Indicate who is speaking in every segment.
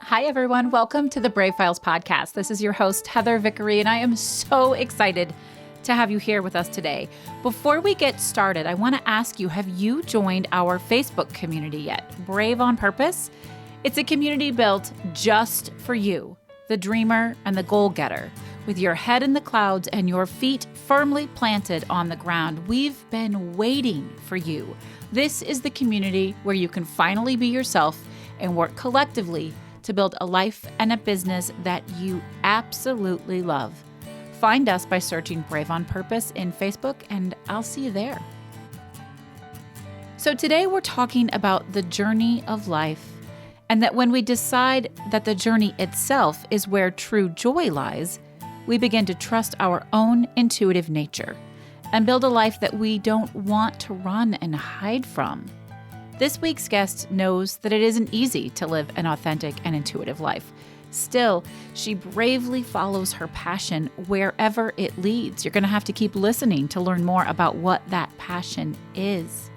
Speaker 1: Hi, everyone. Welcome to the Brave Files podcast. This is your host, Heather Vickery, and I am so excited to have you here with us today. Before we get started, I want to ask you, have you joined our Facebook community yet? Brave on Purpose? It's a community built just for you, the dreamer and the goal-getter. With your head in the clouds and your feet firmly planted on the ground, we've been waiting for you. This is the community where you can finally be yourself and work collectively to build a life and a business that you absolutely love. Find us by searching Brave on Purpose in Facebook, and I'll see you there. So today we're talking about the journey of life, and that when we decide that the journey itself is where true joy lies, we begin to trust our own intuitive nature and build a life that we don't want to run and hide from. This week's guest knows that it isn't easy to live an authentic and intuitive life. Still, she bravely follows her passion wherever it leads. You're going to have to keep listening to learn more about what that passion is.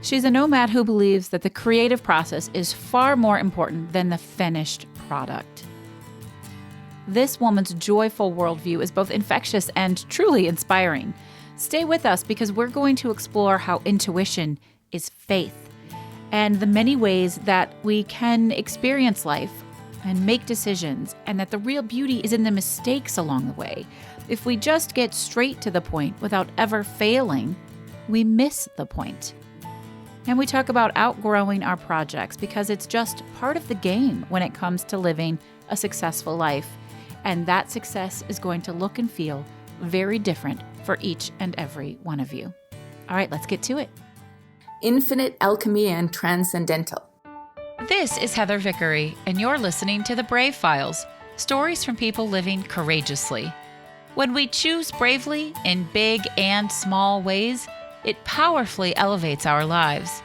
Speaker 1: She's a nomad who believes that the creative process is far more important than the finished product. This woman's joyful worldview is both infectious and truly inspiring. Stay with us because we're going to explore how intuition is faith and the many ways that we can experience life and make decisions, and that the real beauty is in the mistakes along the way. If we just get straight to the point without ever failing, we miss the point. And we talk about outgrowing our projects because it's just part of the game when it comes to living a successful life. And that success is going to look and feel very different for each and every one of you. All right, let's get to it.
Speaker 2: Infinite Alchemy and Transcendental.
Speaker 1: This is Heather Vickery, and you're listening to The Brave Files, stories from people living courageously. When we choose bravely in big and small ways, it powerfully elevates our lives.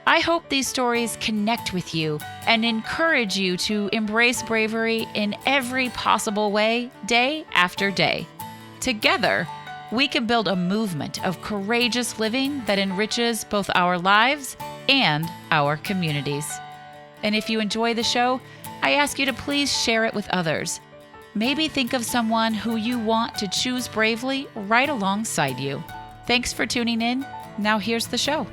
Speaker 1: I hope these stories connect with you and encourage you to embrace bravery in every possible way, day after day. Together, we can build a movement of courageous living that enriches both our lives and our communities. And if you enjoy the show, I ask you to please share it with others. Maybe think of someone who you want to choose bravely right alongside you. Thanks for tuning in. Now here's the show.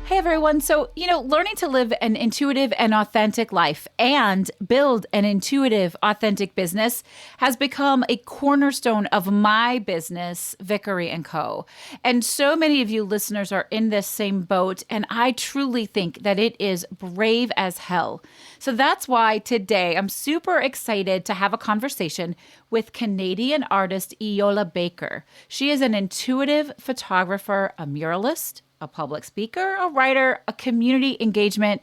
Speaker 1: Hey everyone. So, learning to live an intuitive and authentic life and build an intuitive, authentic business has become a cornerstone of my business, Vickery & Co. And so many of you listeners are in this same boat, and I truly think that it is brave as hell. So that's why today I'm super excited to have a conversation with Canadian artist Eyoälha Baker. She is an intuitive photographer, a muralist, a public speaker, a writer, a community engagement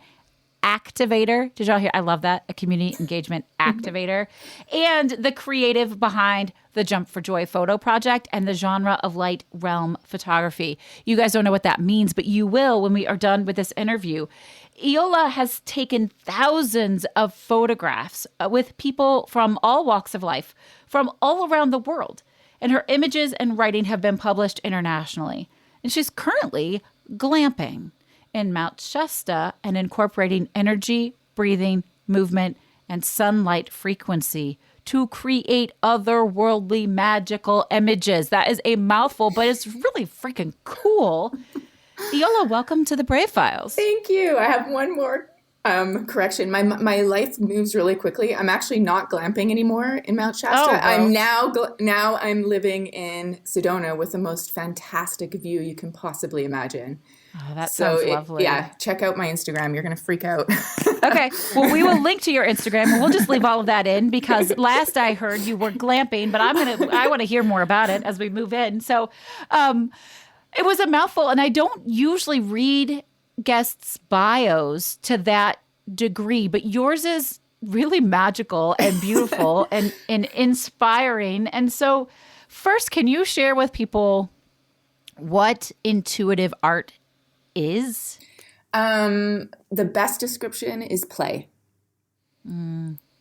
Speaker 1: activator. Did y'all hear? I love that. A community engagement activator. And the creative behind the Jump for Joy photo project and the genre of light realm photography. You guys don't know what that means, but you will when we are done with this interview. Eyoälha has taken thousands of photographs with people from all walks of life, from all around the world. And her images and writing have been published internationally. And she's currently glamping in Mount Shasta and incorporating energy, breathing, movement, and sunlight frequency to create otherworldly magical images. That is a mouthful, but it's really freaking cool. Eyoälha, welcome to the Brave Files.
Speaker 2: Thank you. I have one more correction. My life moves really quickly. I'm actually not glamping anymore in Mount Shasta.
Speaker 1: Oh,
Speaker 2: I'm now I'm living in Sedona with the most fantastic view you can possibly imagine.
Speaker 1: Oh, that sounds lovely.
Speaker 2: Yeah, check out my Instagram. You're going to freak out.
Speaker 1: Okay. Well, we will link to your Instagram, and we'll just leave all of that in because last I heard you were glamping, but I want to hear more about it as we move in. So, it was a mouthful, and I don't usually read guests' bios to that degree, but yours is really magical and beautiful and inspiring. And so first, can you share with people what intuitive art is?
Speaker 2: The best description is play.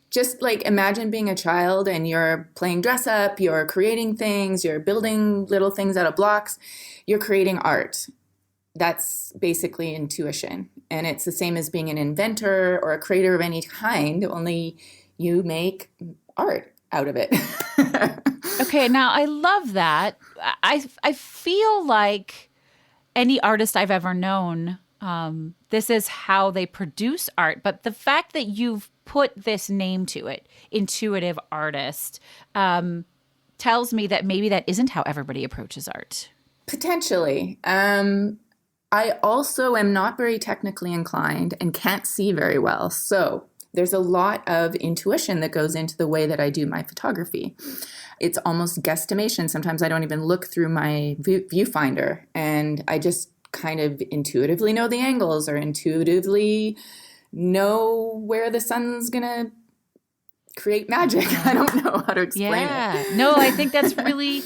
Speaker 2: Just like imagine being a child and you're playing dress up, you're creating things, you're building little things out of blocks, you're creating art. That's basically intuition. And it's the same as being an inventor or a creator of any kind, only you make art out of it.
Speaker 1: Okay, now I love that. I feel like any artist I've ever known, this is how they produce art. But the fact that you've put this name to it, intuitive artist, tells me that maybe that isn't how everybody approaches art.
Speaker 2: Potentially. I also am not very technically inclined and can't see very well. So there's a lot of intuition that goes into the way that I do my photography. It's almost guesstimation. Sometimes I don't even look through my viewfinder, and I just kind of intuitively know the angles or intuitively know where the sun's going to create magic. I don't know how to explain it.
Speaker 1: No, I think that's really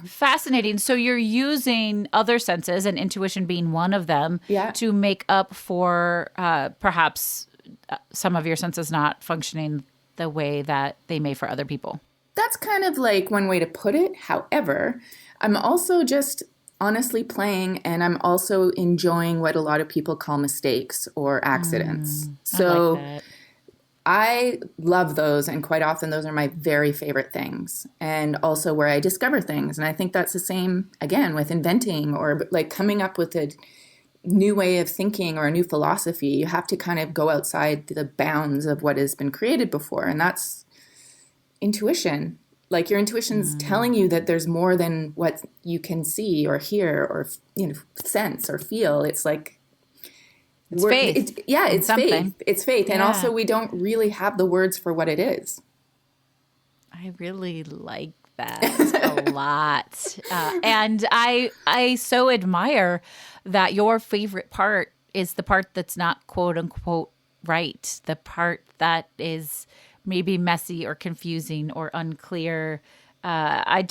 Speaker 1: fascinating. So you're using other senses, and intuition being one of them, to make up for perhaps some of your senses not functioning the way that they may for other people.
Speaker 2: That's kind of like one way to put it. However, I'm also just honestly playing, and I'm also enjoying what a lot of people call mistakes or accidents. So
Speaker 1: I like that.
Speaker 2: I love those, and quite often those are my very favorite things, and also where I discover things. And I think that's the same, again, with inventing or like coming up with a new way of thinking or a new philosophy. You have to kind of go outside the bounds of what has been created before, and that's intuition. Like your intuition's telling you that there's more than what you can see or hear or sense or feel. It's like
Speaker 1: it's faith.
Speaker 2: It's faith. It's faith. And also we don't really have the words for what it is.
Speaker 1: I really like that a lot. And I so admire that your favorite part is the part that's not quote unquote right. The part that is maybe messy or confusing or unclear. I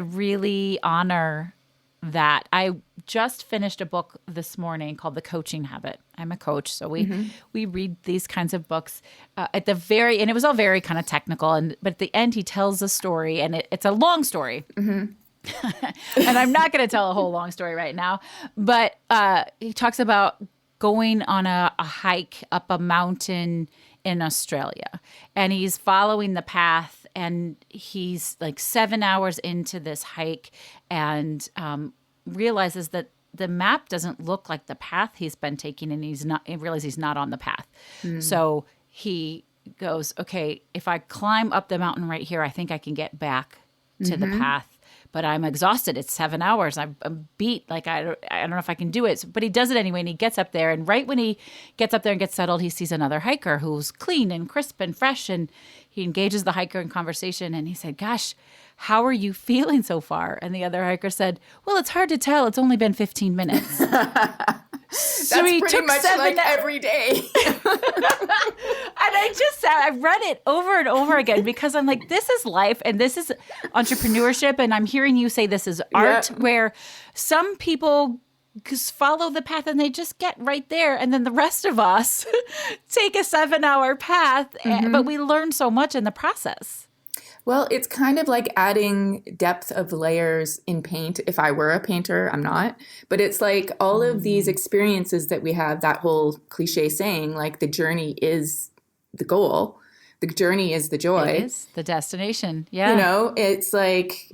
Speaker 1: really honor that. I just finished a book this morning called The Coaching Habit. I'm a coach, so we read these kinds of books and it was all very kind of technical, but at the end he tells a story, and it's a long story. And I'm not going to tell a whole long story right now, but he talks about going on a hike up a mountain in Australia, and he's following the path, and he's like 7 hours into this hike, and realizes that the map doesn't look like the path he's been taking, and he realizes he's not on the path. So he goes, okay, if I climb up the mountain right here, I think I can get back to the path. But I'm exhausted. It's 7 hours. I'm beat. Like, I don't know if I can do it. But he does it anyway, and he gets up there. And right when he gets up there and gets settled, he sees another hiker who's clean and crisp and fresh. And he engages the hiker in conversation. And he said, gosh, how are you feeling so far? And the other hiker said, well, it's hard to tell. It's only been 15 minutes.
Speaker 2: So that's pretty much like every day.
Speaker 1: And I read it over and over again because I'm like, this is life and this is entrepreneurship. And I'm hearing you say this is art, where some people follow the path and they just get right there. And then the rest of us take a 7-hour path, but we learn so much in the process.
Speaker 2: Well, it's kind of like adding depth of layers in paint. If I were a painter, I'm not. But it's like all of these experiences that we have, that whole cliche saying, like the journey is the goal. The journey is the joy.
Speaker 1: It is the destination. Yeah.
Speaker 2: It's like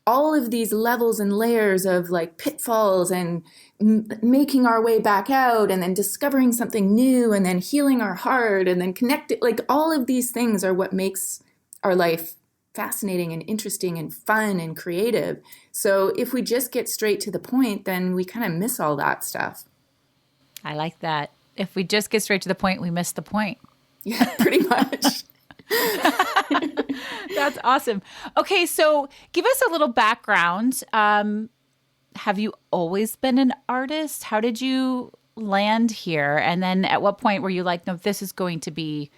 Speaker 2: all of these levels and layers of like pitfalls and making our way back out, and then discovering something new, and then healing our heart, and then connecting. Like all of these things are what makes our life fascinating and interesting and fun and creative. So if we just get straight to the point, then we kind of miss all that stuff.
Speaker 1: I like that. If we just get straight to the point, we miss the point.
Speaker 2: Yeah, pretty much.
Speaker 1: That's awesome. Okay, so give us a little background. Have you always been an artist? How did you land here? And then at what point were you like, no, this is going to be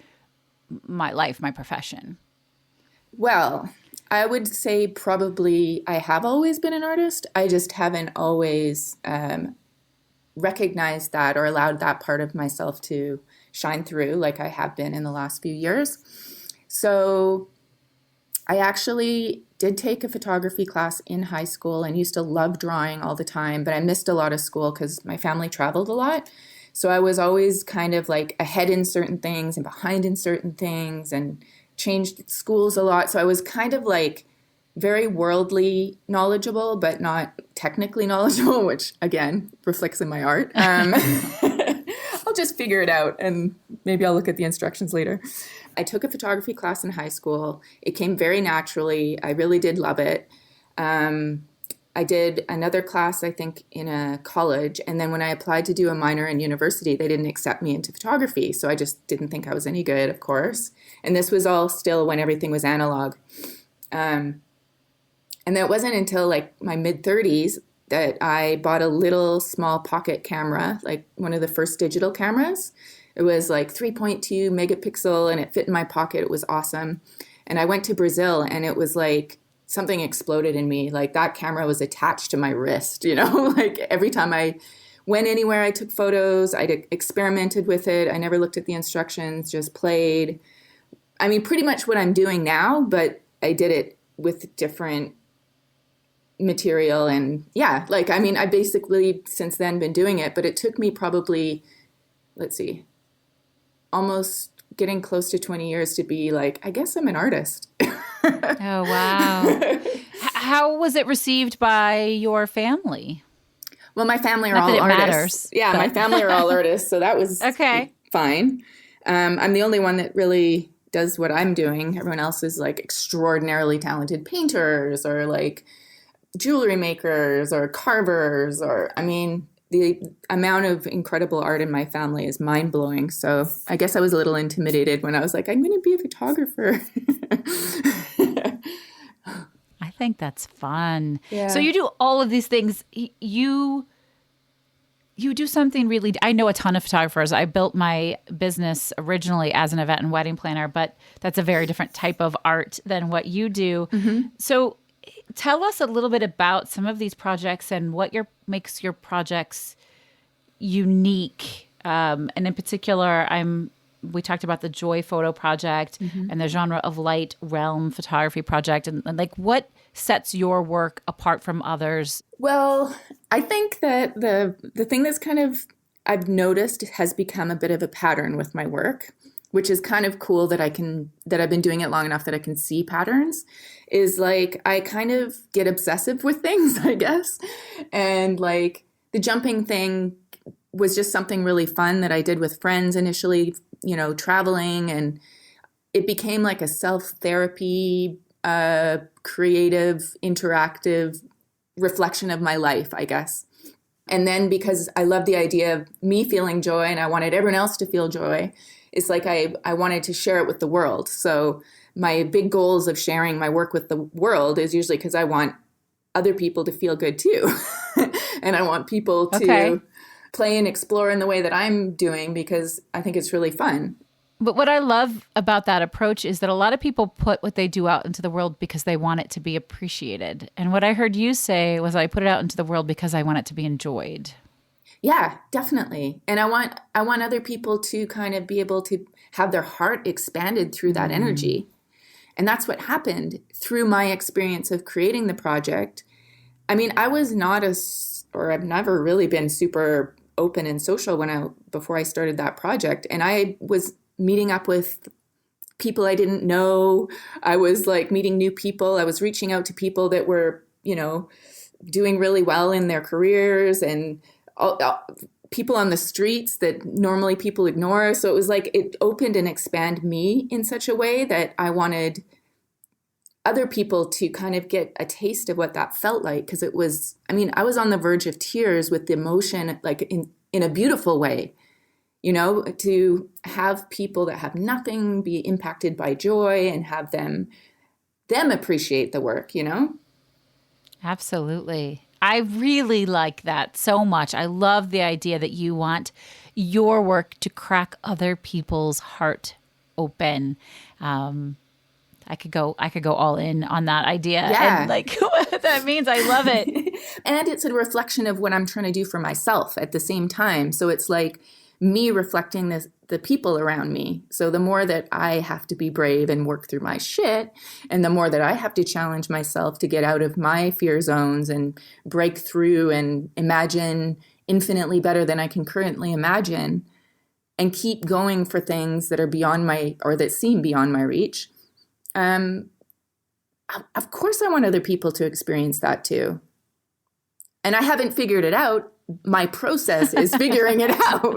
Speaker 1: my life, my profession?
Speaker 2: Well, I would say probably I have always been an artist. I just haven't always recognized that or allowed that part of myself to shine through like I have been in the last few years. So I actually did take a photography class in high school and used to love drawing all the time, but I missed a lot of school because my family traveled a lot. So I was always kind of like ahead in certain things and behind in certain things and changed schools a lot. So I was kind of like very worldly knowledgeable, but not technically knowledgeable, which again reflects in my art. I'll just figure it out and maybe I'll look at the instructions later. I took a photography class in high school. It came very naturally. I really did love it. I did another class, I think, in a college. And then when I applied to do a minor in university, they didn't accept me into photography. So I just didn't think I was any good, of course. And this was all still when everything was analog. And then it wasn't until like my mid-30s that I bought a little small pocket camera, like one of the first digital cameras. It was like 3.2 megapixel and it fit in my pocket. It was awesome. And I went to Brazil and it was like something exploded in me. Like that camera was attached to my wrist, you know, like every time I went anywhere, I took photos, I experimented with it. I never looked at the instructions, just played. I mean, pretty much what I'm doing now, but I did it with different material. And yeah, like, I mean, I basically since then been doing it, but it took me probably, let's see, almost getting close to 20 years to be like, I guess I'm an artist.
Speaker 1: Oh, wow. How was it received by your family?
Speaker 2: Well, my family are
Speaker 1: Not
Speaker 2: all
Speaker 1: that it
Speaker 2: artists.
Speaker 1: matters,
Speaker 2: Yeah,
Speaker 1: but...
Speaker 2: my family are all artists, so that was
Speaker 1: okay.
Speaker 2: Fine. I'm the only one that really does what I'm doing. Everyone else is like extraordinarily talented painters or like jewelry makers or carvers or, I mean, the amount of incredible art in my family is mind-blowing. So I guess I was a little intimidated when I was like, I'm going to be a photographer.
Speaker 1: I think that's fun.
Speaker 2: Yeah.
Speaker 1: So you do all of these things. You do something really, I know a ton of photographers. I built my business originally as an event and wedding planner, but that's a very different type of art than what you do. Mm-hmm. So tell us a little bit about some of these projects and what makes your projects unique. And in particular, we talked about the Joy Photo Project mm-hmm. and the Genre of Light Realm Photography Project. And like, what sets your work apart from others? Well,
Speaker 2: I think that the thing that's kind of I've noticed has become a bit of a pattern with my work, which is kind of cool that I've been doing it long enough that I can see patterns, is like I kind of get obsessive with things, I guess. And like the jumping thing was just something really fun that I did with friends initially, you know, traveling, and it became like a self-therapy, creative, interactive reflection of my life, I guess. And then because I love the idea of me feeling joy and I wanted everyone else to feel joy, it's like I wanted to share it with the world. So my big goals of sharing my work with the world is usually because I want other people to feel good too. And I want people to play and explore in the way that I'm doing because I think it's really fun.
Speaker 1: But what I love about that approach is that a lot of people put what they do out into the world because they want it to be appreciated. And what I heard you say was I put it out into the world because I want it to be enjoyed.
Speaker 2: Yeah, definitely. And I want other people to kind of be able to have their heart expanded through that energy. And that's what happened through my experience of creating the project. I mean, I was not I've never really been super open and social before I started that project. And I was meeting up with people I didn't know. I was like meeting new people. I was reaching out to people that were, you know, doing really well in their careers and people on the streets that normally people ignore. So it was like it opened and expanded me in such a way that I wanted other people to kind of get a taste of what that felt like. Because it was, I mean, I was on the verge of tears with the emotion, like in a beautiful way. You know, to have people that have nothing be impacted by joy and have them appreciate the work, you know?
Speaker 1: Absolutely. I really like that so much. I love the idea that you want your work to crack other people's heart open. I could go all in on that idea.
Speaker 2: Yeah.
Speaker 1: And like what that means. I love it.
Speaker 2: And it's a reflection of what I'm trying to do for myself at the same time. So it's like me reflecting the people around me. So the more that I have to be brave and work through my shit, and the more that I have to challenge myself to get out of my fear zones and break through and imagine infinitely better than I can currently imagine, and keep going for things that are beyond that seem beyond my reach. Of course I want other people to experience that too. And I haven't figured it out. My process is figuring it out.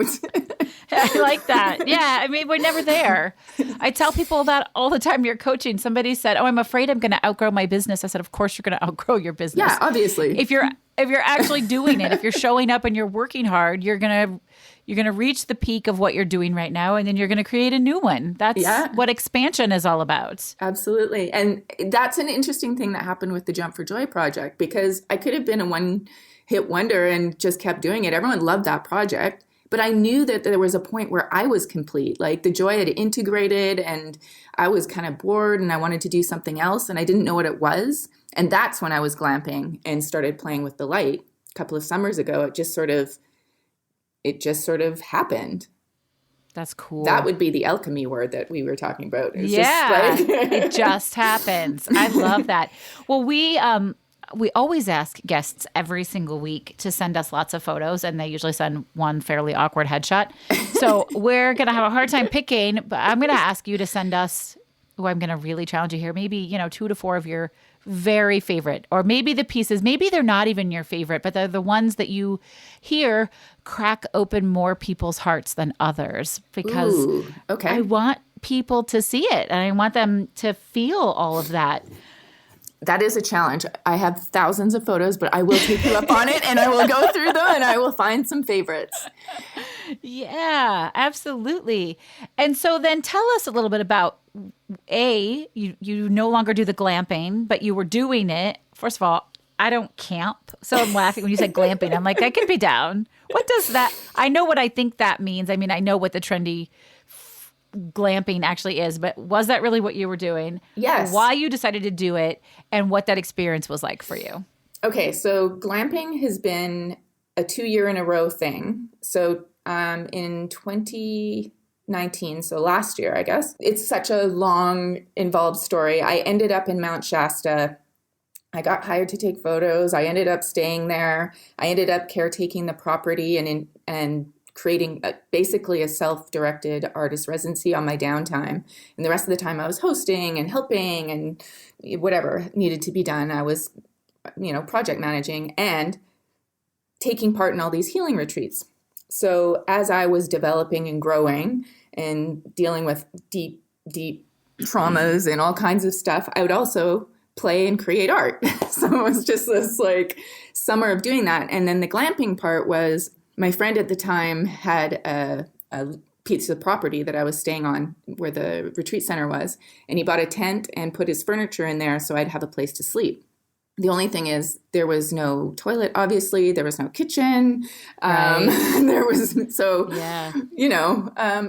Speaker 1: I like that. Yeah. I mean, we're never there. I tell people that all the time. You're coaching. Somebody said, "Oh, I'm afraid I'm going to outgrow my business." I said, "Of course you're going to outgrow your business."
Speaker 2: Yeah, obviously.
Speaker 1: If you're actually doing it, if you're showing up and you're working hard, you're going to reach the peak of what you're doing right now, and then you're going to create a new one. That's what expansion is all about.
Speaker 2: Absolutely. And that's an interesting thing that happened with the Jump for Joy project, because I could have been a one-hit wonder and just kept doing it. Everyone loved that project. But I knew that there was a point where I was complete. Like the joy had integrated and I was kind of bored and I wanted to do something else and I didn't know what it was. And that's when I was glamping and started playing with the light a couple of summers ago. It just sort of happened.
Speaker 1: That's cool.
Speaker 2: That would be the alchemy word that we were talking about. It's
Speaker 1: it just happens. I love that. Well, we always ask guests every single week to send us lots of photos, and they usually send one fairly awkward headshot. So we're going to have a hard time picking, but I'm going to ask you to send us, I'm going to really challenge you here, maybe, 2 to 4 of your very favorite, or maybe the pieces, maybe they're not even your favorite, but they're the ones that you hear crack open more people's hearts than others, because I want people to see it and I want them to feel all of that.
Speaker 2: That is a challenge. I have thousands of photos, but I will take you up on it and I will go through them and I will find some favorites.
Speaker 1: Yeah, absolutely. And so then tell us a little bit about, you no longer do the glamping, but you were doing it. First of all, I don't camp. So I'm laughing when you said glamping. I'm like, I can be down. What does that, I know what I think that means. I mean, I know what the trendy glamping actually is, but was that really what you were doing?
Speaker 2: Yes.
Speaker 1: Why you decided to do it and what that experience was like for you?
Speaker 2: Okay, so glamping has been a 2-year-in-a-row thing. So in 2019, so last year, I guess, it's such a long, involved story. I ended up in Mount Shasta. I got hired to take photos. I ended up staying there. I ended up caretaking the property and creating basically a self-directed artist residency on my downtime. And the rest of the time I was hosting and helping and whatever needed to be done. I was, project managing and taking part in all these healing retreats. So as I was developing and growing and dealing with deep, deep traumas and all kinds of stuff, I would also play and create art. So it was just this summer of doing that. And then the glamping part was, my friend at the time had a piece of property that I was staying on where the retreat center was. And he bought a tent and put his furniture in there so I'd have a place to sleep. The only thing is there was no toilet, obviously. There was no kitchen.
Speaker 1: Right.
Speaker 2: There was,
Speaker 1: yeah.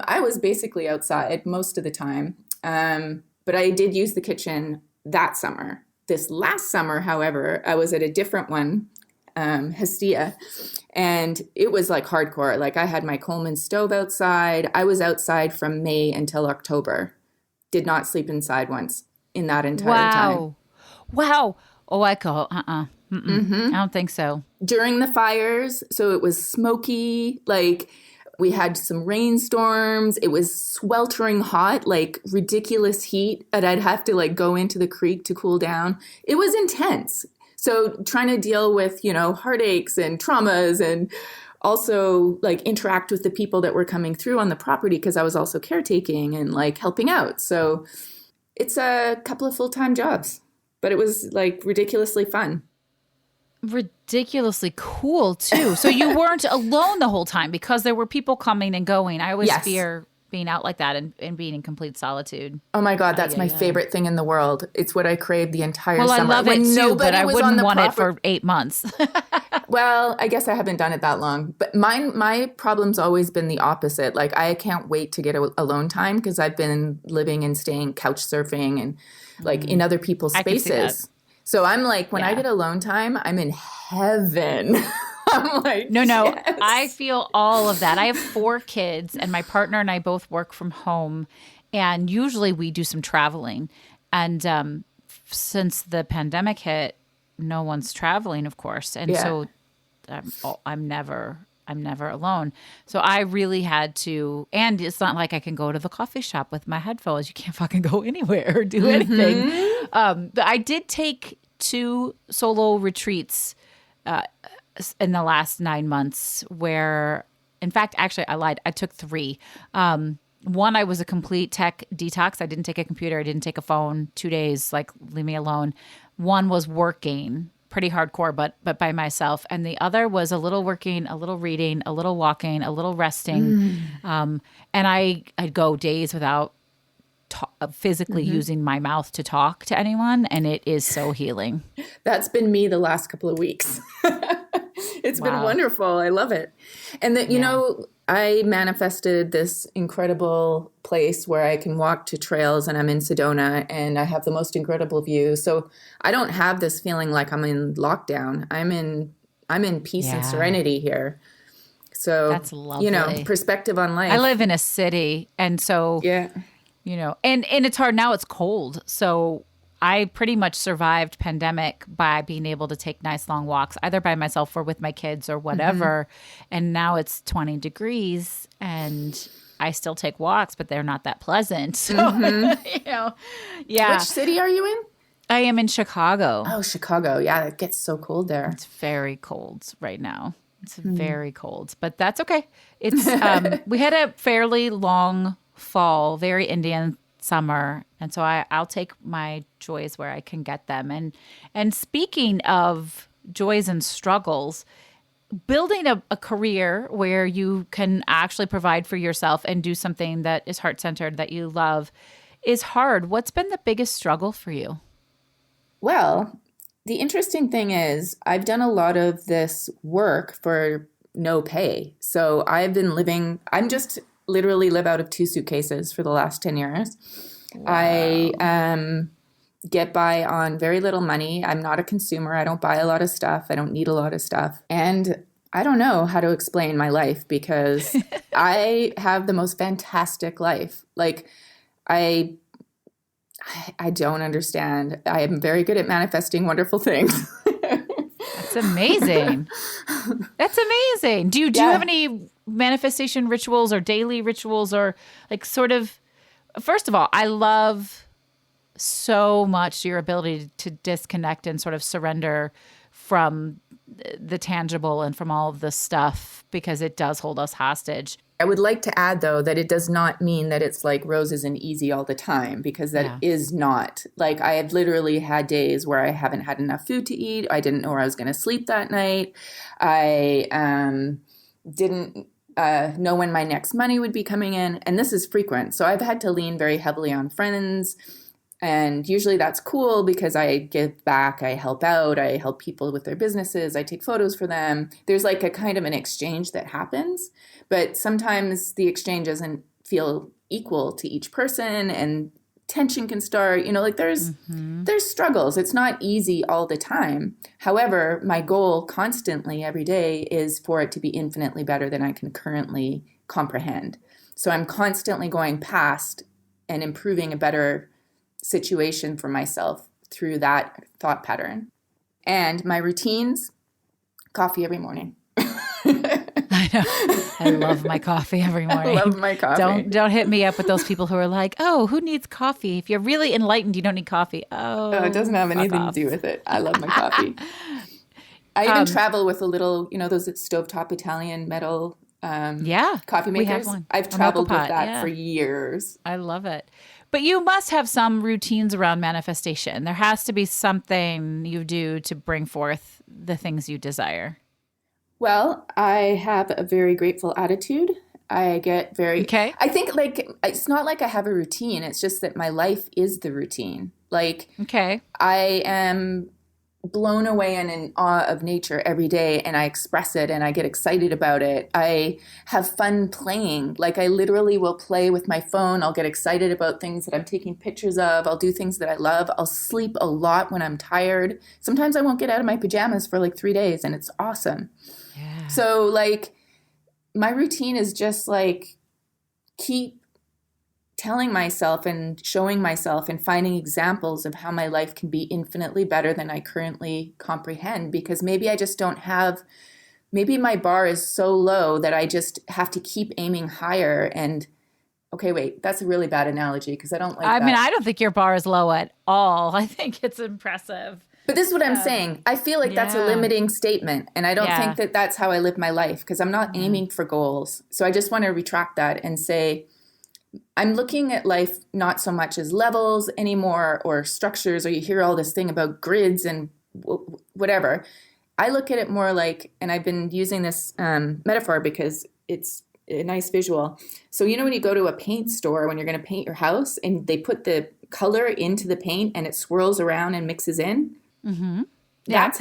Speaker 2: I was basically outside most of the time. But I did use the kitchen that summer. This last summer, however, I was at a different one, Hestia. And it was like hardcore. Like I had my Coleman stove outside. I was outside from May until October. Did not sleep inside once in that entire time.
Speaker 1: Wow. Oh, I call. I don't think so.
Speaker 2: During the fires, so it was smoky. Like we had some rainstorms. It was sweltering hot, like ridiculous heat. And I'd have to go into the creek to cool down. It was intense. So trying to deal with, heartaches and traumas and also interact with the people that were coming through on the property because I was also caretaking and helping out. So it's a couple of full-time jobs, but it was ridiculously fun.
Speaker 1: Ridiculously cool too. So you weren't alone the whole time because there were people coming and going. I always fear being out like that and being in complete solitude.
Speaker 2: Oh my God, that's my favorite thing in the world. It's what I craved the entire summer.
Speaker 1: Well, I love it too, but I wouldn't want it for 8 months.
Speaker 2: Well, I guess I haven't done it that long. But my problem's always been the opposite. I can't wait to get alone time because I've been living and staying couch surfing and in other people's spaces. So I'm when I get alone time, I'm in heaven. I'm
Speaker 1: no,
Speaker 2: yes.
Speaker 1: I feel all of that. I have 4 kids and my partner and I both work from home. And usually we do some traveling. And since the pandemic hit, no one's traveling, of course. And so I'm never I'm never alone. So I really had to, and it's not like I can go to the coffee shop with my headphones. You can't fucking go anywhere or do anything. But I did take 2 solo retreats in the last 9 months where, in fact, actually I lied. I took 3. One, I was a complete tech detox. I didn't take a computer. I didn't take a phone. 2 days, like, leave me alone. One was working, pretty hardcore, but by myself. And the other was a little working, a little reading, a little walking, a little resting. And I'd go days without physically using my mouth to talk to anyone. And it is so healing.
Speaker 2: That's been me the last couple of weeks. It's been wonderful. I love it. And that, you know, I manifested this incredible place where I can walk to trails, and I'm in Sedona and I have the most incredible view. So I don't have this feeling like I'm in lockdown. I'm in peace and serenity here. So
Speaker 1: that's lovely.
Speaker 2: You know, perspective on life.
Speaker 1: I live in a city, and so you know, and it's hard now. It's cold, so I pretty much survived pandemic by being able to take nice long walks, either by myself or with my kids or whatever. And now it's 20 degrees and I still take walks, but they're not that pleasant. So, you know,
Speaker 2: Which city are you in?
Speaker 1: I am in Chicago.
Speaker 2: Oh, Chicago. Yeah, it gets so cold there.
Speaker 1: It's very cold right now. It's very cold, but that's okay. It's we had a fairly long fall, very Indian summer, and so I'll take my joys where I can get them. And speaking of joys and struggles, building a career where you can actually provide for yourself and do something that is heart-centered, that you love, is hard. What's been the biggest struggle for you?
Speaker 2: Well, the interesting thing is I've done a lot of this work for no pay. So I'm just literally live out of 2 suitcases for the last 10 years. Wow. I get by on very little money. I'm not a consumer. I don't buy a lot of stuff. I don't need a lot of stuff. And I don't know how to explain my life because I have the most fantastic life. Like, I don't understand. I am very good at manifesting wonderful things.
Speaker 1: That's amazing. That's amazing. Do you have any manifestation rituals or daily rituals or like sort of, first of all, I love so much your ability to disconnect and sort of surrender from the tangible and from all of this stuff because it does hold us hostage.
Speaker 2: I would like to add, though, that it does not mean that it's like roses and easy all the time because that is not. Like, I have literally had days where I haven't had enough food to eat. I didn't know where I was going to sleep that night. I didn't know when my next money would be coming in. And this is frequent. So I've had to lean very heavily on friends. And usually that's cool because I give back, I help out, I help people with their businesses, I take photos for them. There's like a kind of an exchange that happens, but sometimes the exchange doesn't feel equal to each person and tension can start, you know, like there's struggles. It's not easy all the time. However, my goal constantly every day is for it to be infinitely better than I can currently comprehend. So I'm constantly going past and improving a better situation for myself through that thought pattern. And my routines, coffee every morning.
Speaker 1: I know. I love my coffee every morning.
Speaker 2: I love my coffee.
Speaker 1: Don't hit me up with those people who are like, oh, who needs coffee? If you're really enlightened, you don't need coffee. Oh,
Speaker 2: it doesn't have anything to do with it. I love my coffee. I even travel with a little, you know, those stovetop Italian metal coffee makers.
Speaker 1: We have one.
Speaker 2: I've traveled with that for years.
Speaker 1: I love it. But you must have some routines around manifestation. There has to be something you do to bring forth the things you desire.
Speaker 2: Well, I have a very grateful attitude. I get very...
Speaker 1: Okay.
Speaker 2: I think, like, it's not like I have a routine. It's just that my life is the routine. Like, I am blown away and in awe of nature every day, and I express it and I get excited about it. I have fun playing. Like, I literally will play with my phone. I'll get excited about things that I'm taking pictures of. I'll do things that I love. I'll sleep a lot when I'm tired. Sometimes I won't get out of my pajamas for like 3 days, and it's awesome. Yeah. So, like, my routine is just like keep telling myself and showing myself and finding examples of how my life can be infinitely better than I currently comprehend, because maybe I just don't have maybe my bar is so low that I just have to keep aiming higher. And okay, wait, that's a really bad analogy because I don't like
Speaker 1: I
Speaker 2: that.
Speaker 1: mean, I don't think your bar is low at all. I think it's impressive.
Speaker 2: But this is what I'm saying. I feel like that's a limiting statement. And I don't think that that's how I live my life because I'm not aiming for goals. So I just want to retract that and say, I'm looking at life not so much as levels anymore or structures, or you hear all this thing about grids and whatever. I look at it more like, and I've been using this metaphor because it's a nice visual. So, you know, when you go to a paint store, when you're going to paint your house and they put the color into the paint and it swirls around and mixes in. Mm-hmm. Yeah.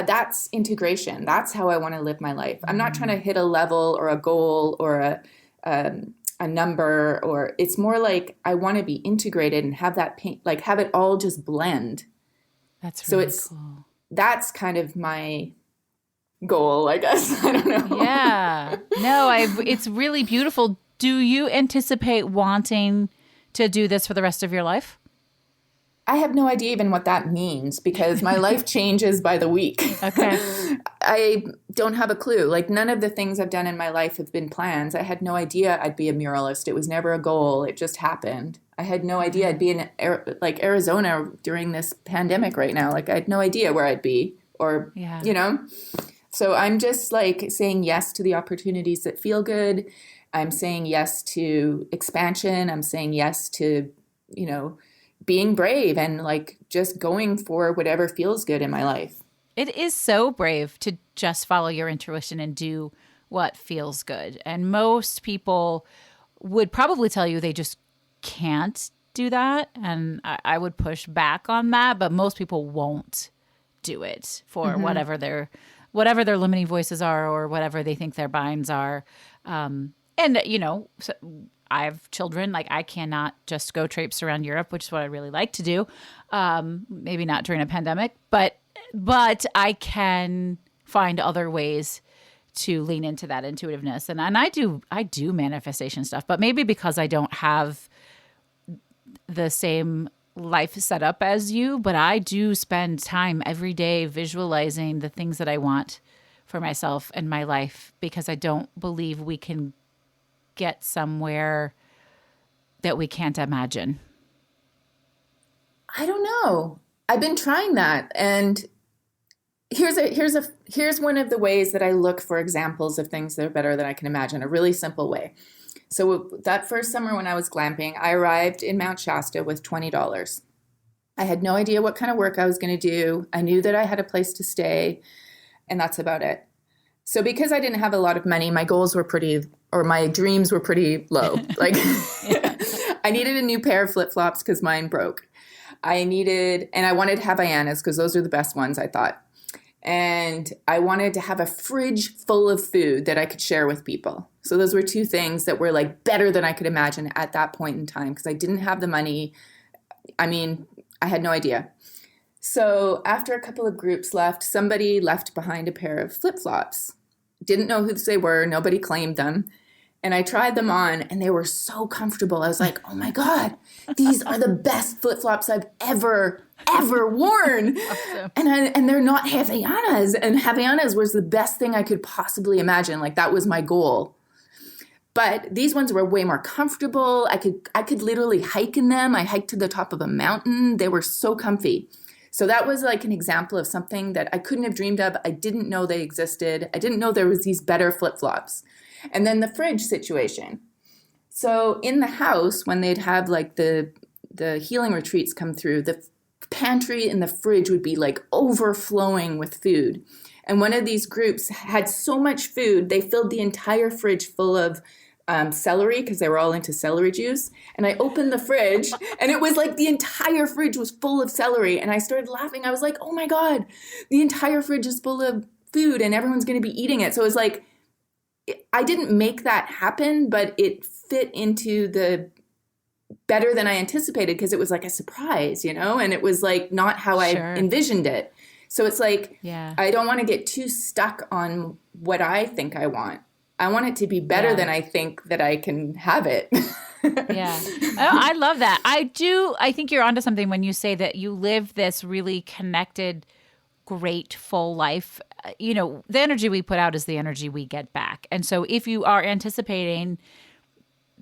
Speaker 2: That's integration. That's how I want to live my life. I'm not trying to hit a level or a goal or a number, or it's more like I want to be integrated and have that paint, like have it all just blend.
Speaker 1: That's really cool.
Speaker 2: That's kind of my goal, I guess. I don't know.
Speaker 1: Yeah. No, it's really beautiful. Do you anticipate wanting to do this for the rest of your life?
Speaker 2: I have no idea even what that means because my life changes by the week.
Speaker 1: Okay.
Speaker 2: I don't have a clue. Like none of the things I've done in my life have been plans. I had no idea I'd be a muralist. It was never a goal. It just happened. I had no idea I'd be in Arizona during this pandemic right now. Like I had no idea where I'd be or, you know. So I'm just like saying yes to the opportunities that feel good. I'm saying yes to expansion. I'm saying yes to, you know, being brave and like just going for whatever feels good in my life.
Speaker 1: It is so brave to just follow your intuition and do what feels good. And most people would probably tell you they just can't do that. And I would push back on that, but most people won't do it for whatever their limiting voices are or whatever they think their binds are. And, you know, so I have children. Like I cannot just go traipse around Europe, which is what I really like to do. Maybe not during a pandemic, but I can find other ways to lean into that intuitiveness. And I do manifestation stuff, but maybe because I don't have the same life set up as you, but I do spend time every day visualizing the things that I want for myself and my life because I don't believe we can get somewhere that we can't imagine.
Speaker 2: I don't know. I've been trying that. And here's one of the ways that I look for examples of things that are better than I can imagine, a really simple way. So that first summer when I was glamping, I arrived in Mount Shasta with $20. I had no idea what kind of work I was going to do. I knew that I had a place to stay, and that's about it. So because I didn't have a lot of money, my goals were my dreams were pretty low. Like I needed a new pair of flip-flops because mine broke. And I wanted Havaianas because those are the best ones, I thought. And I wanted to have a fridge full of food that I could share with people. So those were two things that were like better than I could imagine at that point in time because I didn't have the money. I mean, I had no idea. So after a couple of groups left, somebody left behind a pair of flip-flops. Didn't know who they were. Nobody claimed them. And I tried them on and they were so comfortable. I was like, oh my God, these are the best flip-flops I've ever worn. Awesome. And they're not Havaianas. And Havaianas was the best thing I could possibly imagine. Like that was my goal. But these ones were way more comfortable. I could literally hike in them. I hiked to the top of a mountain. They were so comfy. So that was like an example of something that I couldn't have dreamed of. I didn't know they existed. I didn't know there was these better flip-flops. And then the fridge situation. So in the house, when they'd have like the healing retreats come through, the pantry and the fridge would be like overflowing with food. And one of these groups had so much food, they filled the entire fridge full of celery because they were all into celery juice. And I opened the fridge and it was like the entire fridge was full of celery. And I started laughing. I was like, oh my God, the entire fridge is full of food and everyone's going to be eating it. So it was like, I didn't make that happen, but it fit into the better than I anticipated because it was like a surprise, you know, and it was like not how I envisioned it. So it's like, I don't want to get too stuck on what I think I want. I want it to be better than I think that I can have it.
Speaker 1: Yeah. Oh, I love that. I think you're onto something when you say that you live this really connected, great, full life the energy we put out is the energy we get back. And so if you are anticipating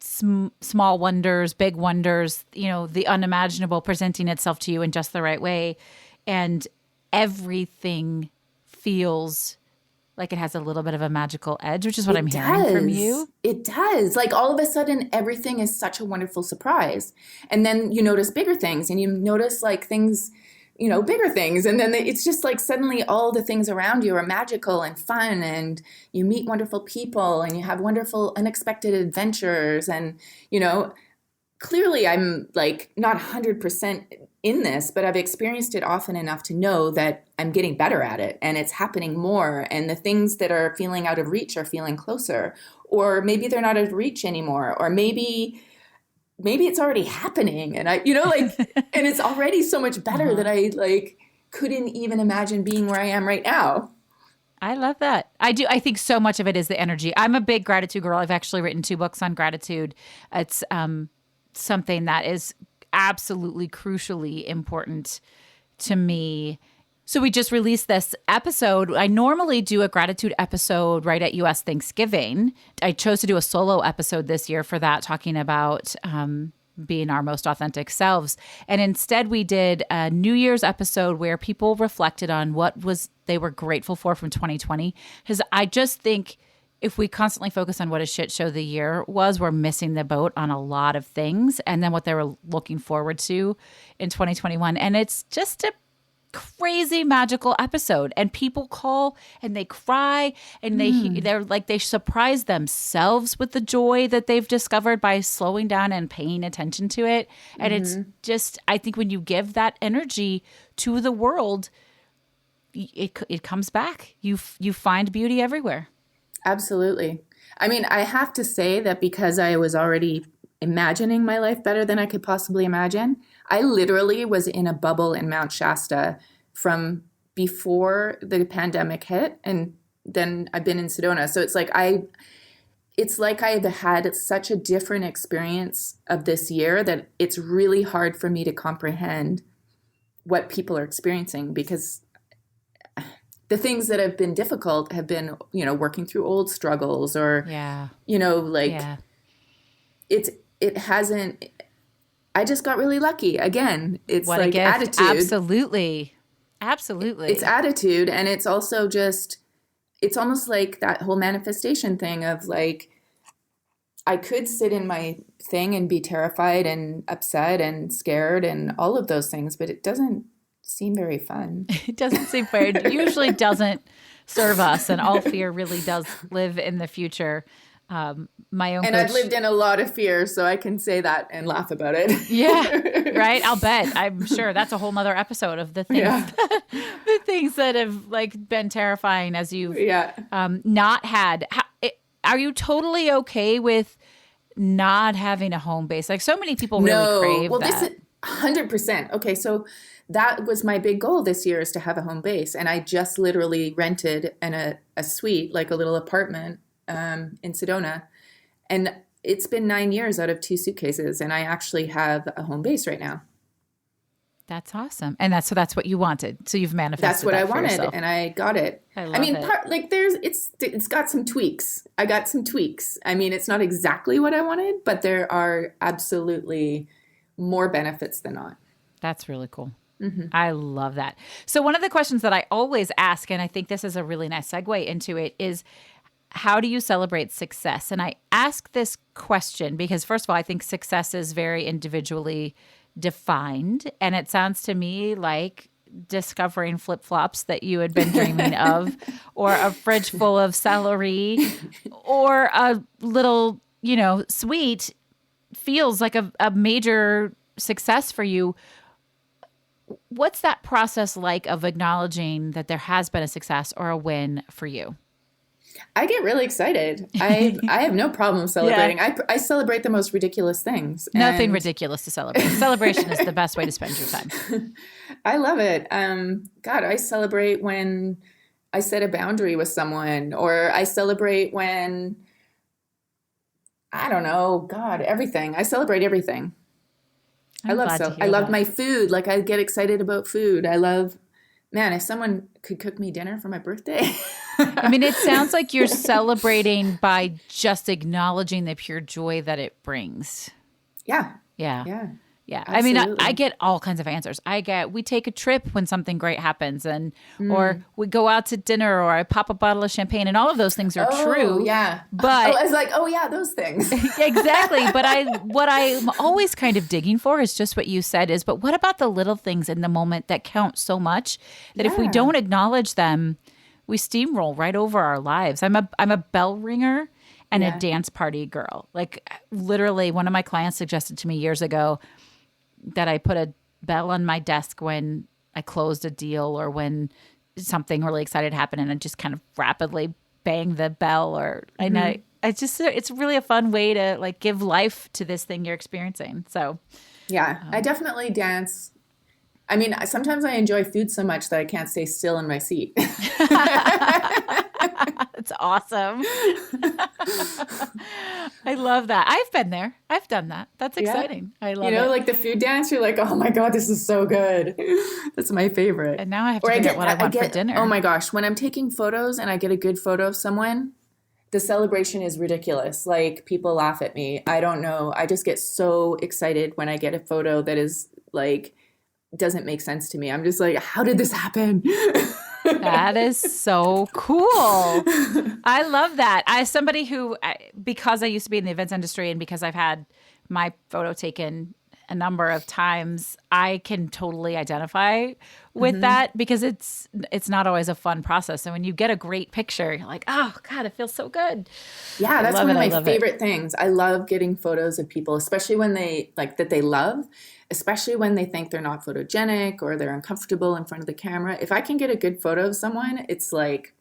Speaker 1: small wonders, big wonders, the unimaginable presenting itself to you in just the right way, and everything feels like it has a little bit of a magical edge, which is what I'm hearing from you.
Speaker 2: It does. Like all of a sudden, everything is such a wonderful surprise. And then you notice bigger things, and you notice like things, bigger things. And then it's just like suddenly all the things around you are magical and fun, and you meet wonderful people, and you have wonderful unexpected adventures. And, clearly I'm like not 100% in this, but I've experienced it often enough to know that I'm getting better at it, and it's happening more. And the things that are feeling out of reach are feeling closer, or maybe they're not out of reach anymore, or maybe it's already happening. And and it's already so much better that I couldn't even imagine being where I am right now.
Speaker 1: I love that. I do. I think so much of it is the energy. I'm a big gratitude girl. I've actually written 2 books on gratitude. It's something that is absolutely crucially important to me. So we just released this episode. I normally do a gratitude episode right at US Thanksgiving. I chose to do a solo episode this year for that, talking about being our most authentic selves. And instead we did a New Year's episode where people reflected on what they were grateful for from 2020. Because I just think if we constantly focus on what a shit show the year was, we're missing the boat on a lot of things. And then what they were looking forward to in 2021. And it's just a crazy magical episode, and people call and they cry, and they're like, they surprise themselves with the joy that they've discovered by slowing down and paying attention to it. And it's just, I think when you give that energy to the world, it comes back. You find beauty everywhere.
Speaker 2: Absolutely. I mean, I have to say that because I was already imagining my life better than I could possibly imagine, I literally was in a bubble in Mount Shasta from before the pandemic hit, and then I've been in Sedona. So it's like I've had such a different experience of this year that it's really hard for me to comprehend what people are experiencing, because the things that have been difficult have been, working through old struggles, or, it hasn't, I just got really lucky. Again, it's
Speaker 1: what
Speaker 2: like attitude.
Speaker 1: Absolutely.
Speaker 2: It's attitude. And it's also just, it's almost like that whole manifestation thing of like, I could sit in my thing and be terrified and upset and scared and all of those things, but it doesn't seem very fun.
Speaker 1: It doesn't seem fair. It usually doesn't serve us, and all fear really does live in the future. My own
Speaker 2: and
Speaker 1: coach,
Speaker 2: I've lived in a lot of fear, so I can say that and laugh about it.
Speaker 1: Yeah, right. I'll bet. I'm sure that's a whole nother episode of the things, the things that have been terrifying as you've not had. Are you totally okay with not having a home base? Like so many people really crave that.
Speaker 2: This is 100%. Okay, so that was my big goal this year, is to have a home base. And I just literally rented a suite, like a little apartment in Sedona. And it's been 9 years out of 2 suitcases. And I actually have a home base right now.
Speaker 1: That's awesome. And that's what you wanted. So you've manifested
Speaker 2: That's what I wanted,
Speaker 1: yourself.
Speaker 2: and I got it.
Speaker 1: I mean,
Speaker 2: it's got some tweaks. I got some tweaks. I mean, it's not exactly what I wanted, but there are absolutely more benefits than not.
Speaker 1: That's really cool. Mm-hmm. I love that. So one of the questions that I always ask, and I think this is a really nice segue into it, is how do you celebrate success? And I ask this question because, first of all, I think success is very individually defined. And it sounds to me like discovering flip-flops that you had been dreaming of, or a fridge full of celery, or a little, suite feels like a major success for you. What's that process like of acknowledging that there has been a success or a win for you?
Speaker 2: I get really excited. I have no problem celebrating. Yeah. I celebrate the most ridiculous things.
Speaker 1: Nothing ridiculous to celebrate. Celebration is the best way to spend your time.
Speaker 2: I love it. God, I celebrate when I set a boundary with someone, or I celebrate when, I don't know, God, everything. I celebrate everything. I love my food. Like I get excited about food. I love Man, if someone could cook me dinner for my birthday.
Speaker 1: I mean, it sounds like you're celebrating by just acknowledging the pure joy that it brings.
Speaker 2: Yeah.
Speaker 1: Yeah.
Speaker 2: Yeah.
Speaker 1: Yeah. I mean, I
Speaker 2: Absolutely.
Speaker 1: get all kinds of answers. We take a trip when something great happens or we go out to dinner or I pop a bottle of champagne and all of those things are
Speaker 2: Oh,
Speaker 1: true.
Speaker 2: yeah. Oh,
Speaker 1: But
Speaker 2: I was like, oh, yeah, those things.
Speaker 1: exactly. But what I'm always kind of digging for is just what you said is, but what about the little things in the moment that count so much that if we
Speaker 2: Yeah.
Speaker 1: don't acknowledge them, we steamroll right over our lives. I'm a bell ringer and a
Speaker 2: Yeah.
Speaker 1: dance party girl. Like literally one of my clients suggested to me years ago that I put a bell on my desk when I closed a deal or when something really excited happened and I just kind of rapidly bang the bell and I just it's really a fun way to like give life to this thing you're experiencing. So
Speaker 2: Yeah. I definitely dance. I mean, sometimes I enjoy food so much that I can't stay still in my seat.
Speaker 1: it's awesome. I love that. I've been there. I've done that. That's
Speaker 2: Yeah.
Speaker 1: exciting. I
Speaker 2: You
Speaker 1: love
Speaker 2: know,
Speaker 1: it.
Speaker 2: like the food dance, you're like, oh my God, this is so good. That's my favorite.
Speaker 1: And now I have to
Speaker 2: Or
Speaker 1: figure out what I want for dinner.
Speaker 2: oh my gosh, when I'm taking photos and I get a good photo of someone, the celebration is ridiculous. Like people laugh at me. I don't know. I just get so excited when I get a photo that is like, doesn't make sense to me. I'm just like, how did this happen?
Speaker 1: That is so cool. I love that. As somebody because I used to be in the events industry and because I've had my photo taken a number of times, I can totally identify with that because it's not always a fun process. And when you get a great picture, you're like, oh God, it feels so good.
Speaker 2: Yeah, that's
Speaker 1: love
Speaker 2: one of
Speaker 1: it. I
Speaker 2: my
Speaker 1: love it.
Speaker 2: favorite things. I love getting photos of people, especially when they like that they love, especially when they think they're not photogenic or they're uncomfortable in front of the camera. If I can get a good photo of someone, it's like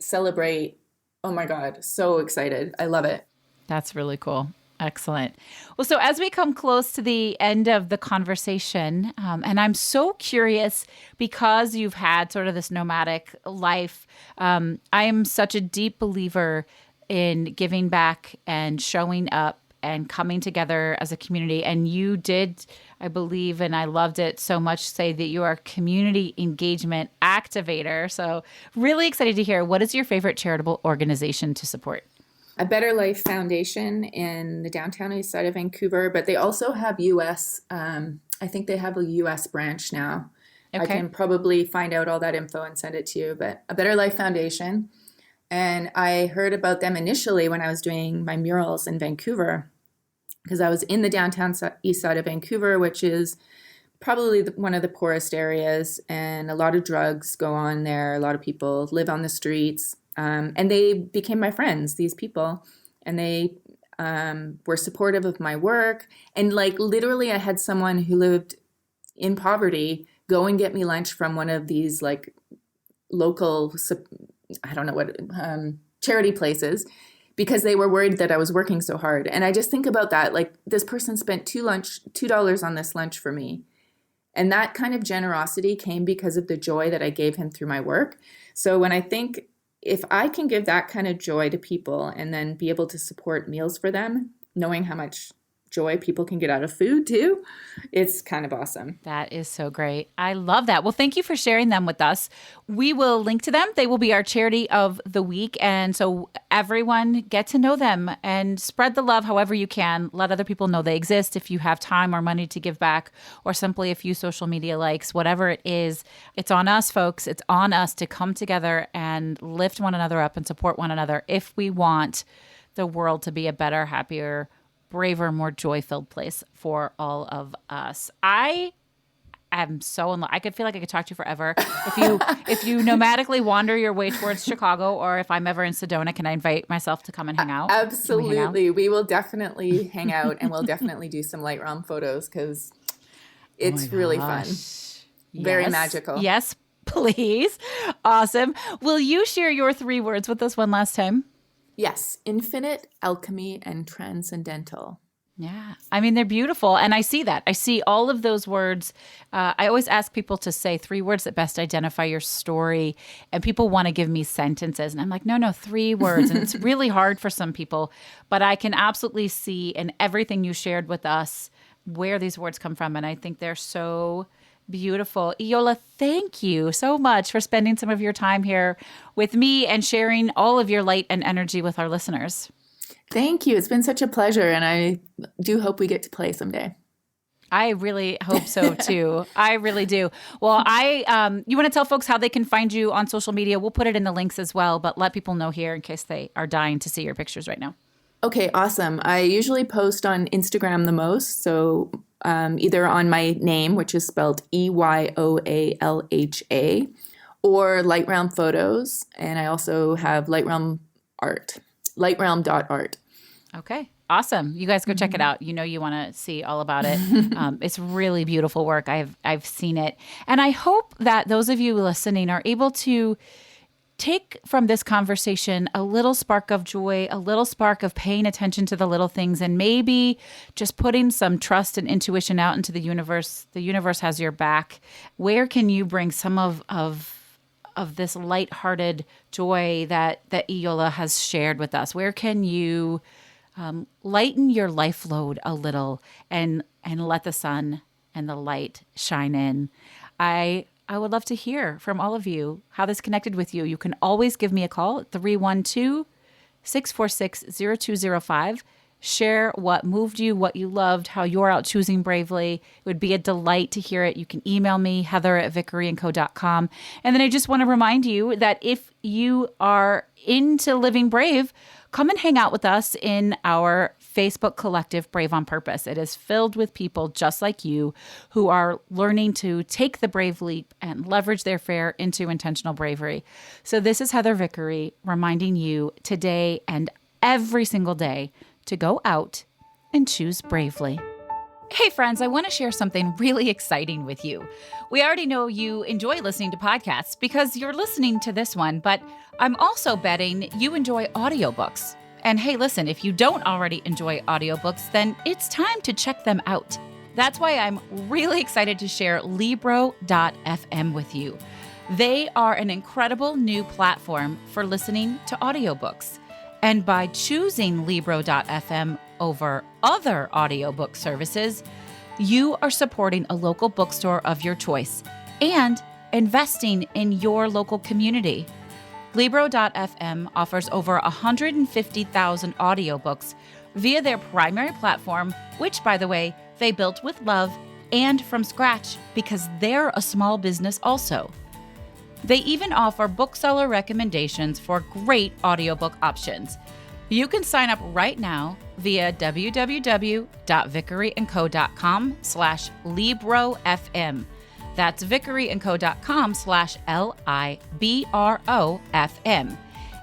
Speaker 2: celebrate. Oh my God, so excited. I love it.
Speaker 1: That's really cool. Excellent. Well, so as we come close to the end of the conversation, and I'm so curious because you've had sort of this nomadic life, I am such a deep believer in giving back and showing up and coming together as a community. And you did, I believe, and I loved it so much, say that you are a community engagement activator. So really excited to hear, what is your favorite charitable organization to support?
Speaker 2: A Better Life Foundation in the downtown east side of Vancouver, but they also have US, I think they have a US branch now. I
Speaker 1: Okay.
Speaker 2: can probably find out all that info and send it to you, but A Better Life Foundation. And I heard about them initially when I was doing my murals in Vancouver, because I was in the downtown east side of Vancouver, which is probably one of the poorest areas, and a lot of drugs go on there. A lot of people live on the streets. And they became my friends, these people, and they were supportive of my work. And like literally, I had someone who lived in poverty go and get me lunch from one of these like local, I don't know what, charity places because they were worried that I was working so hard. And I just think about that. Like this person spent $2 on this lunch for me. And that kind of generosity came because of the joy that I gave him through my work. So when I think if I can give that kind of joy to people and then be able to support meals for them, knowing how much joy people can get out of food too, it's kind of awesome.
Speaker 1: That is so great. I love that. Well, thank you for sharing them with us. We will link to them. They will be our charity of the week. And so everyone get to know them and spread the love however you can. Let other people know they exist. If you have time or money to give back or simply a few social media likes, whatever it is, it's on us, folks. It's on us to come together and lift one another up and support one another if we want the world to be a better, happier, braver, more joy-filled place for all of us. I am so in love. I could feel like I could talk to you forever. If you nomadically wander your way towards Chicago, or if I'm ever in Sedona, can I invite myself to come and hang out?
Speaker 2: Absolutely. We will definitely hang out and we'll definitely do some Lightroom photos because it's really fun. Very magical.
Speaker 1: Yes, please. Awesome. Will you share your 3 words with us one last time?
Speaker 2: Yes, infinite, alchemy, and transcendental.
Speaker 1: Yeah. I mean, they're beautiful. And I see that. I see all of those words. I always ask people to say 3 words that best identify your story. And people want to give me sentences. And I'm like, no, 3 words. And it's really hard for some people. But I can absolutely see in everything you shared with us where these words come from. And I think they're so Beautiful. Eyoälha, thank you so much for spending some of your time here with me and sharing all of your light and energy with our listeners.
Speaker 2: Thank you. It's been such a pleasure, and I do hope we get to play someday.
Speaker 1: I really hope so too. I really do. Well, you want to tell folks how they can find you on social media? We'll put it in the links as well, but let people know here in case they are dying to see your pictures right now.
Speaker 2: Okay, awesome. I usually post on Instagram the most, so either on my name, which is spelled Eyoälha, or Light Realm Photos, and I also have Light Realm Art, lightrealm.art.
Speaker 1: Okay. Awesome. You guys go check it out. You know you want to see all about it. It's really beautiful work. I've seen it. And I hope that those of you listening are able to take from this conversation a little spark of joy, a little spark of paying attention to the little things, and maybe just putting some trust and intuition out into the universe. The universe has your back. Where can you bring some of this lighthearted joy that Eyoälha has shared with us? Where can you lighten your life load a little and let the sun and the light shine in? I would love to hear from all of you how this connected with you. You can always give me a call at 312-646-0205. Share what moved you, what you loved, how you're out choosing bravely. It would be a delight to hear it. You can email me, heather@vickeryandco.com. And then I just want to remind you that if you are into living brave, come and hang out with us in our Facebook collective, Brave on Purpose. It is filled with people just like you who are learning to take the brave leap and leverage their fear into intentional bravery. So this is Heather Vickery reminding you today and every single day to go out and choose bravely. Hey friends, I want to share something really exciting with you. We already know you enjoy listening to podcasts because you're listening to this one, but I'm also betting you enjoy audiobooks. And hey, listen, if you don't already enjoy audiobooks, then it's time to check them out. That's why I'm really excited to share Libro.fm with you. They are an incredible new platform for listening to audiobooks. And by choosing Libro.fm over other audiobook services, you are supporting a local bookstore of your choice and investing in your local community. Libro.fm offers over 150,000 audiobooks via their primary platform, which, by the way, they built with love and from scratch because they're a small business also. They even offer bookseller recommendations for great audiobook options. You can sign up right now via www.vickeryandco.com/LibroFM. That's vickeryandco.com/LIBROFM.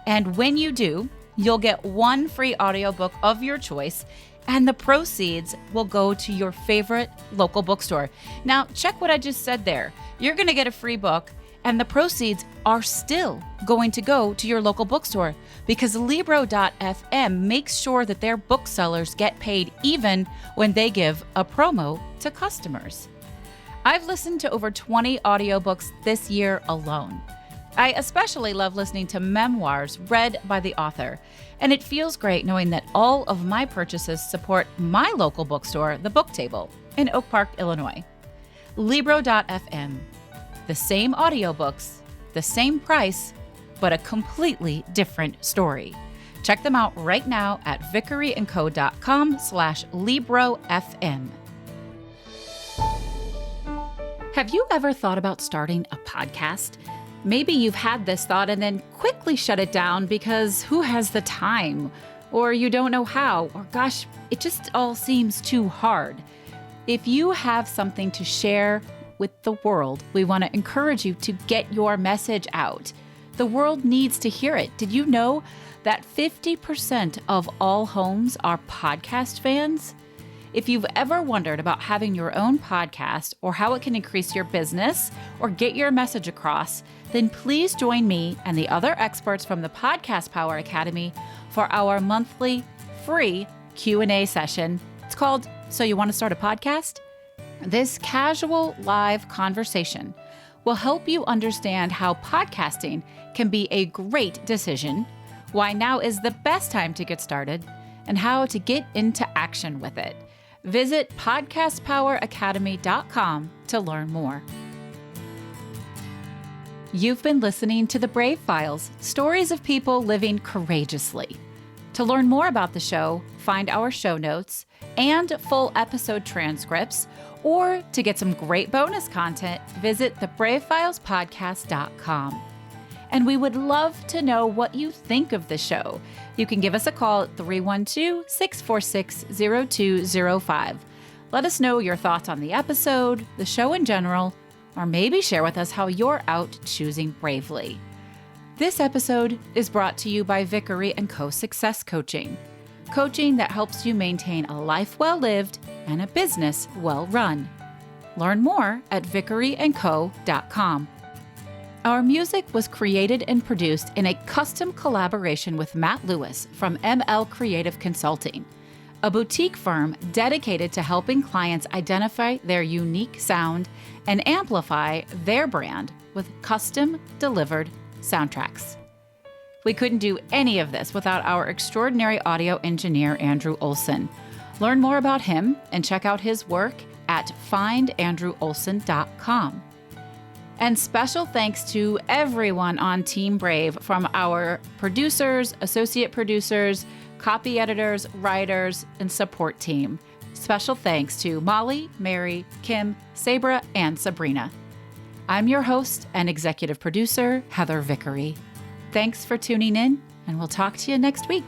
Speaker 1: And when you do, you'll get one free audiobook of your choice, and the proceeds will go to your favorite local bookstore. Now, check what I just said there. You're going to get a free book, and the proceeds are still going to go to your local bookstore because Libro.fm makes sure that their booksellers get paid even when they give a promo to customers. I've listened to over 20 audiobooks this year alone. I especially love listening to memoirs read by the author, and it feels great knowing that all of my purchases support my local bookstore, The Book Table, in Oak Park, Illinois. Libro.fm. The same audiobooks, the same price, but a completely different story. Check them out right now at vickeryandco.com/LibroFM. Have you ever thought about starting a podcast? Maybe you've had this thought and then quickly shut it down because who has the time? Or you don't know how, or gosh, it just all seems too hard. If you have something to share with the world, we want to encourage you to get your message out. The world needs to hear it. Did you know that 50% of all homes are podcast fans? If you've ever wondered about having your own podcast or how it can increase your business or get your message across, then please join me and the other experts from the Podcast Power Academy for our monthly free Q&A session. It's called So You Want to Start a Podcast? This casual live conversation will help you understand how podcasting can be a great decision, why now is the best time to get started, and how to get into action with it. Visit podcastpoweracademy.com to learn more. You've been listening to The Brave Files, stories of people living courageously. To learn more about the show, find our show notes and full episode transcripts, or to get some great bonus content, visit thebravefilespodcast.com. And we would love to know what you think of the show. You can give us a call at 312-646-0205. Let us know your thoughts on the episode, the show in general, or maybe share with us how you're out choosing bravely. This episode is brought to you by Vickery & Co. Success Coaching. Coaching that helps you maintain a life well lived and a business well run. Learn more at vickeryandco.com. Our music was created and produced in a custom collaboration with Matt Lewis from ML Creative Consulting, a boutique firm dedicated to helping clients identify their unique sound and amplify their brand with custom delivered soundtracks. We couldn't do any of this without our extraordinary audio engineer, Andrew Olson. Learn more about him and check out his work at findandrewolson.com. And special thanks to everyone on Team Brave, from our producers, associate producers, copy editors, writers, and support team. Special thanks to Molly, Mary, Kim, Sabra, and Sabrina. I'm your host and executive producer, Heather Vickery. Thanks for tuning in, and we'll talk to you next week.